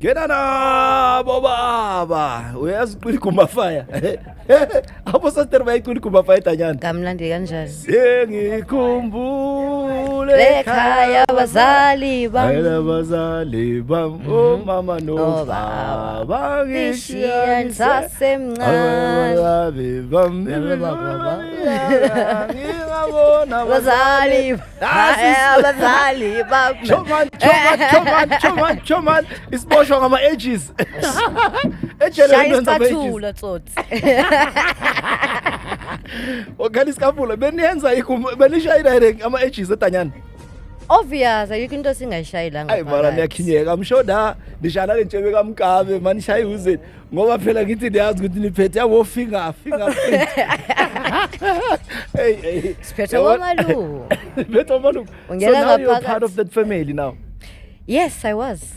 Ngena nabo baba. Uyazi uqina igumafaya. Apho sister bayicula igumafaya Tanyana. Kamnandi kanjani? Sengikhumbule Lekhaya abazali bami. abazali bam mama no baba Ngishiya ngisasemncane. abazali bam ngiyabona Abazali abazali bami. Choman isiboshwa ngama ages. Shaya isicathulo tsotsi. Wakali isikapula beniyenza benishaya direct ama ages eTanyana. Obvious, ayikho into singayishayilanga. Hayi mara niyakhinyeka amshoda nishana lentshebe kaMkabe manishaye uzeni ngoba phela ngithi niyazi ukuthi niphethe yabo finger. Hey. Siphethe ngomalu. Bethu malu. So now you're part of that family now. Yes, I was.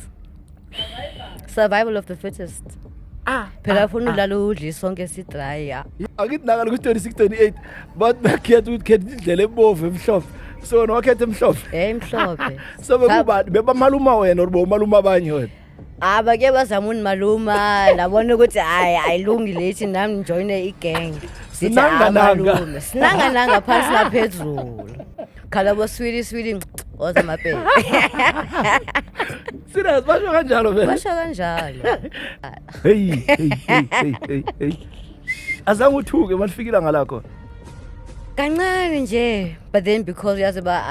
Survival of the fittest. Phela ufuna ulala udli sonke si dry ya. Akithi nakala ku 26 28 but bakhetha ukuthi khetha indlela ebovu emhlophe. So nokhetha emhlophe. Emhlophe. So bebamaluma wena or bomaluma abanye wena. Abake bazama unimaluma labona ukuthi hayi ayilungi lethi nami joine igang. Sinanga phansi laphezulu. Khala bo sweetie oza maphela. Serious basho kanjalo vele. Basho kanjalo. Hey. Azange uthuke malifikile ngalakho. Kancane nje, but then because yazi ba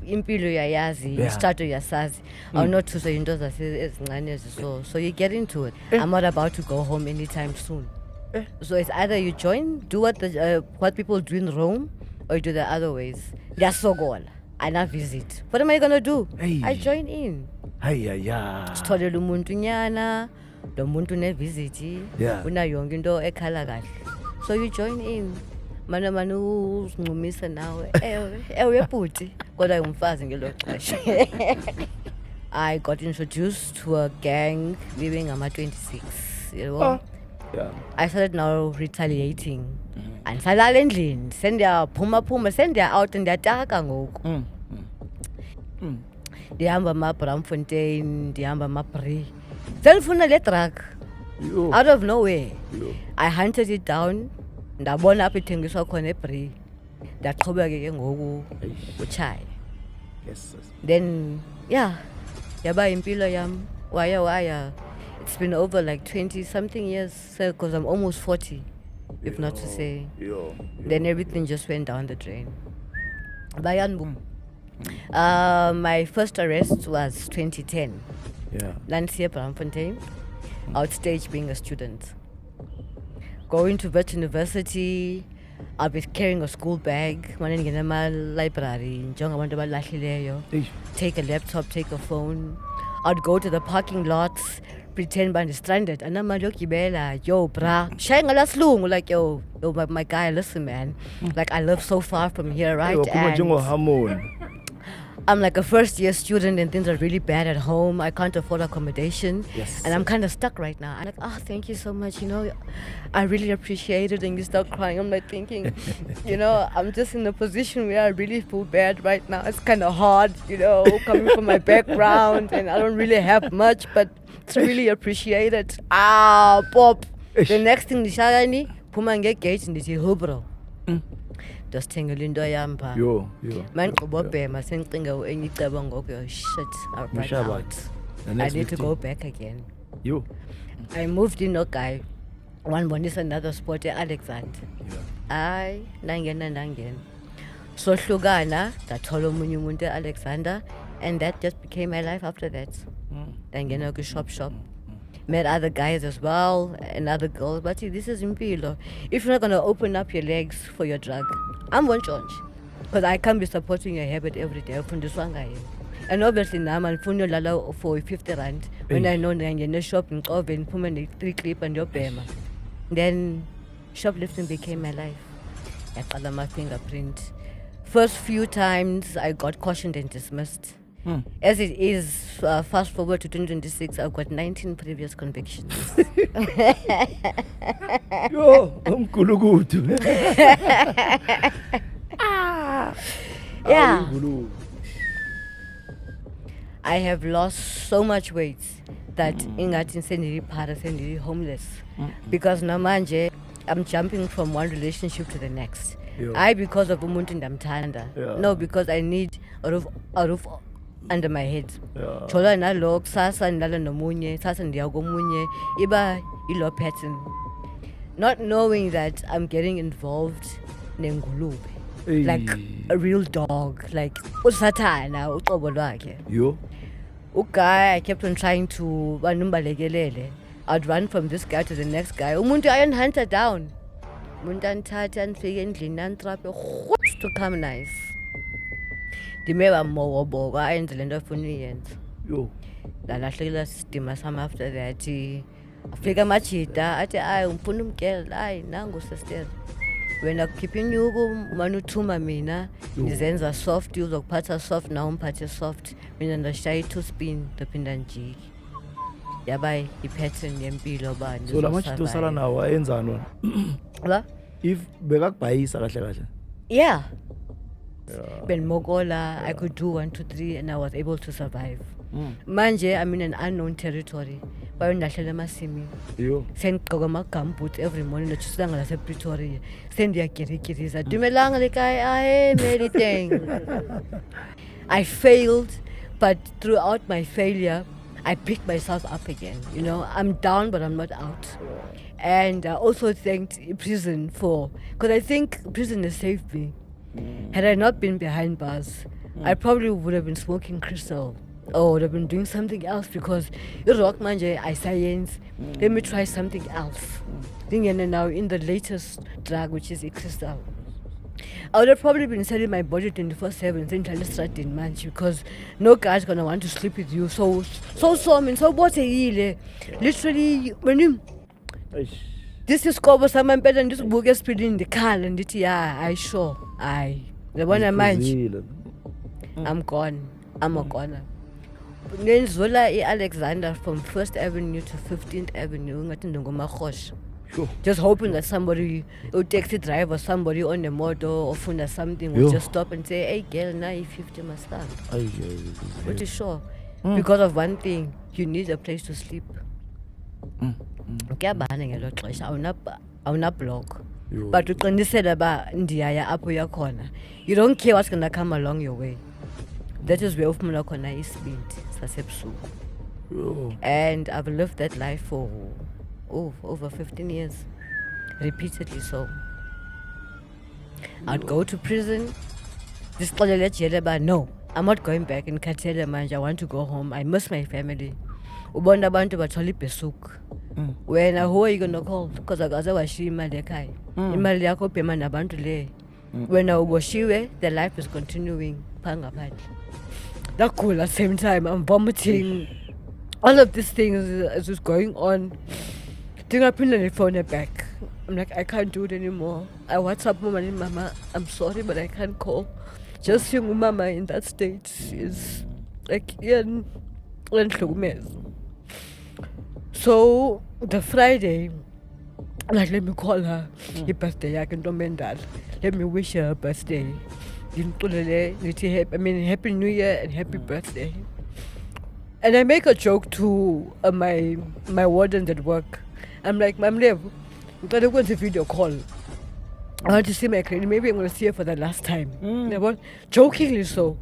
impilo yayazi, start yasazi. I'm not to say into ezincane so you get into it. I'm not about to go home anytime soon. So it's either you join, do what people do in Rome, or you do the other ways. Yasogola. I not visit. What am I gonna do? Hey. I join in. Sitholela umuntu nyana, lo muntu ne visit. Una yonke into ekhala kahle. So you join in. Mana uzincumisa nawe. Ewe bhuti, kodwa ngumfazi ngelo xesha. I got introduced to a gang living ama 26, you know. I started now retaliating. And salala endlini, sendiyaphuma sendiya out ndiyataka ngoku. Ndihamba ma Bramfontein, ndihamba ma Bree. Sendifuna le drug. Out of nowhere. I hunted it down. Ndabona apha ithengiswa khona eBree. Ndaqhubeka ke ngoku utshaya. Yes. Then yaba impilo yam. Waya. It's been over like 20 something years because I'm almost 40. If not to say. Then everything just went down the drain. My first arrest was 2010. Nancy Bramfontein. Outstage being a student. Going to Wits University, I'll be carrying a school bag, library, take a laptop, take a phone. I'd go to the parking lots, pretend I'm stranded. And I'm like, yo, brah, like, yo, my guy, listen, man. Like, I live so far from here, right? I'm like a first year student and things are really bad at home. I can't afford accommodation. And I'm kind of stuck right now. I'm like, thank you so much. You know, I really appreciate it. And you start crying. I'm like thinking, you know, I'm just in a position where I really feel bad right now. It's kind of hard, you know, coming from my background and I don't really have much, but it's really appreciated. Pop. The next thing, Nishayani, Puma get gate and this Hubro. Just tingle into yampa. Yo. Man, Bobema, sending any tabang shit. I need to go back again. I moved in Okai. One is another sport, Alexander. Nangen. So Shugana, that Holomumunte Alexander, and that just became my life after that. Then shop. Met other guys as well and other girls, but see, this is impilo. If you're not gonna open up your legs for your drug, I'm one charge. Because I can't be supporting your habit every day from this one guy. And obviously now I'm phone lala for 50 rand. When I know that you're in the shop in oven, put me 3 clip and your payment. Then shoplifting became my life. I got my fingerprint. First few times I got cautioned and dismissed. As it is, fast forward to 2026, I've got 19 previous convictions. Yo, umkulukudu. Yeah. I have lost so much weight. that ingathi sendiliphara sendili-homeless because namanje I'm jumping from one relationship to the next. Yeah. I because of umuntu ndamthanda. Yeah. No, because I need a roof under my head. Yeah. Thola nalo kusasa ndilala nomunye, kusasa ndiya komunye, iba ilo pattern. Not knowing that I'm getting involved nengulube. Hey. Like a real dog, like usathana uqobo lwakhe. Yo. Guy, I kept on trying to banumbalekele. I'd run from this guy to the next guy. Umuntu ayon hunter down. Umuntu anthatha andifike endlini antrape to come nice. Ndimeba mowoboka ayenze lento afuna uyenza. Yo. Lalahlekela sidima sam after that. Afika amajida athi ayi ufuna umgela ayi nangu sister. Wena kukhipha inyuku umane uthuma mina ndizenza soft uzokuphatha soft nawe umphathe soft mina ndashaya i-2 spin ndophinda njiki yaba i-pattern yempilo ba So la manje tosala nawo ayenzani wona? la If bekakubhayisa kahle kahle. yeah benimokola I could do 1 2 3 and I was able to survive manje I'm in an unknown territory bayo ndahlela emasimini Yo. sendigqoka ama-gumboots every morning notshisilanga lasepretoria sendiyagirigiriza dumelanga lekaya ahe everything I failed but throughout my failure I picked myself up again. You know, I'm down but I'm not out. And I also thanked prison because I think prison has saved me. Had I not been behind bars, I probably would have been smoking crystal or would have been doing something else because rock manje I science. Let me try something else. Thinking now in the latest drug which is crystal. I would have probably been selling my body 24/7 central strategy manch because no guy's gonna want to sleep with you. So what literally when you this is cover some better and just book speed in the car and it I sure the one I mind I'm gone. I'm a goner. Then Zola Alexander from 1st Avenue to 15th Avenue ngathi ngomaghosh. Sure. Just hoping that somebody, a taxi driver, somebody on the motor or funda something will just stop and say, hey girl, now you 50 must stand. Which is sure. Because of one thing, you need a place to sleep. Kuyabana ngelo xesha awuna block. But uqinisele ba ndiyaya apho yakhona. You don't care what's gonna come along your way. That is where ufumana khona isibindi sasebusuku. And I've lived that life for over 15 years, repeatedly so. I'd go to prison. This no, I'm not going back in Katele manje. I want to go home. I miss my family. Ubonda bantu batholi besuk. When who are you gonna call? Because I was imali ekhaya. Imali yakho phema nabantu le. When uboshiwe, the life is continuing panga phandle. That cool at the same time. I'm vomiting. All of these things is just going on. Then I put the phone back. I'm like, I can't do it anymore. I WhatsApp mama and mama, I'm sorry, but I can't call. Just seeing mama in that state is like, so the Friday, like, let me call her. Her birthday, I can do that. Let me wish her birthday. Happy New Year and happy birthday. And I make a joke to my wardens at work. I'm like, Ma'am Lev, I'm going to video call. I want to see my client. Maybe I'm going to see her for the last time. Jokingly so.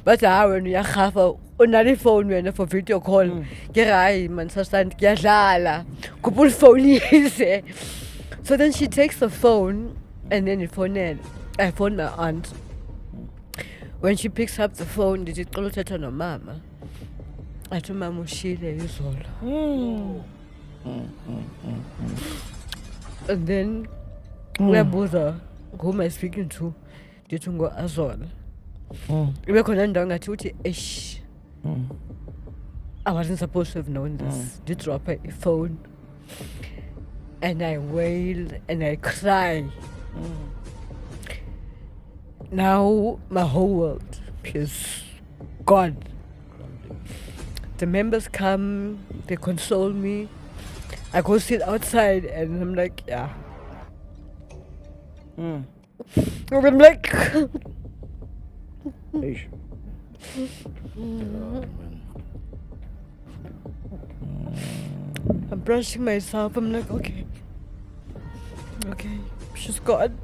But when you have another phone for video call, man, phone. So then she takes the phone and then I phone my aunt. When she picks up the phone, did it call to no mama? I told Mama Ushile Izola. And then Webuza, whom I'm speaking to, did go Azola. We couldn't do it. I wasn't supposed to have known this. Did drop a phone. And I wail and I cry. Now my whole world is gone. The members come, they console me. I go sit outside and I'm like, yeah. And I'm like, I'm brushing myself. I'm like, okay. Okay, she's gone.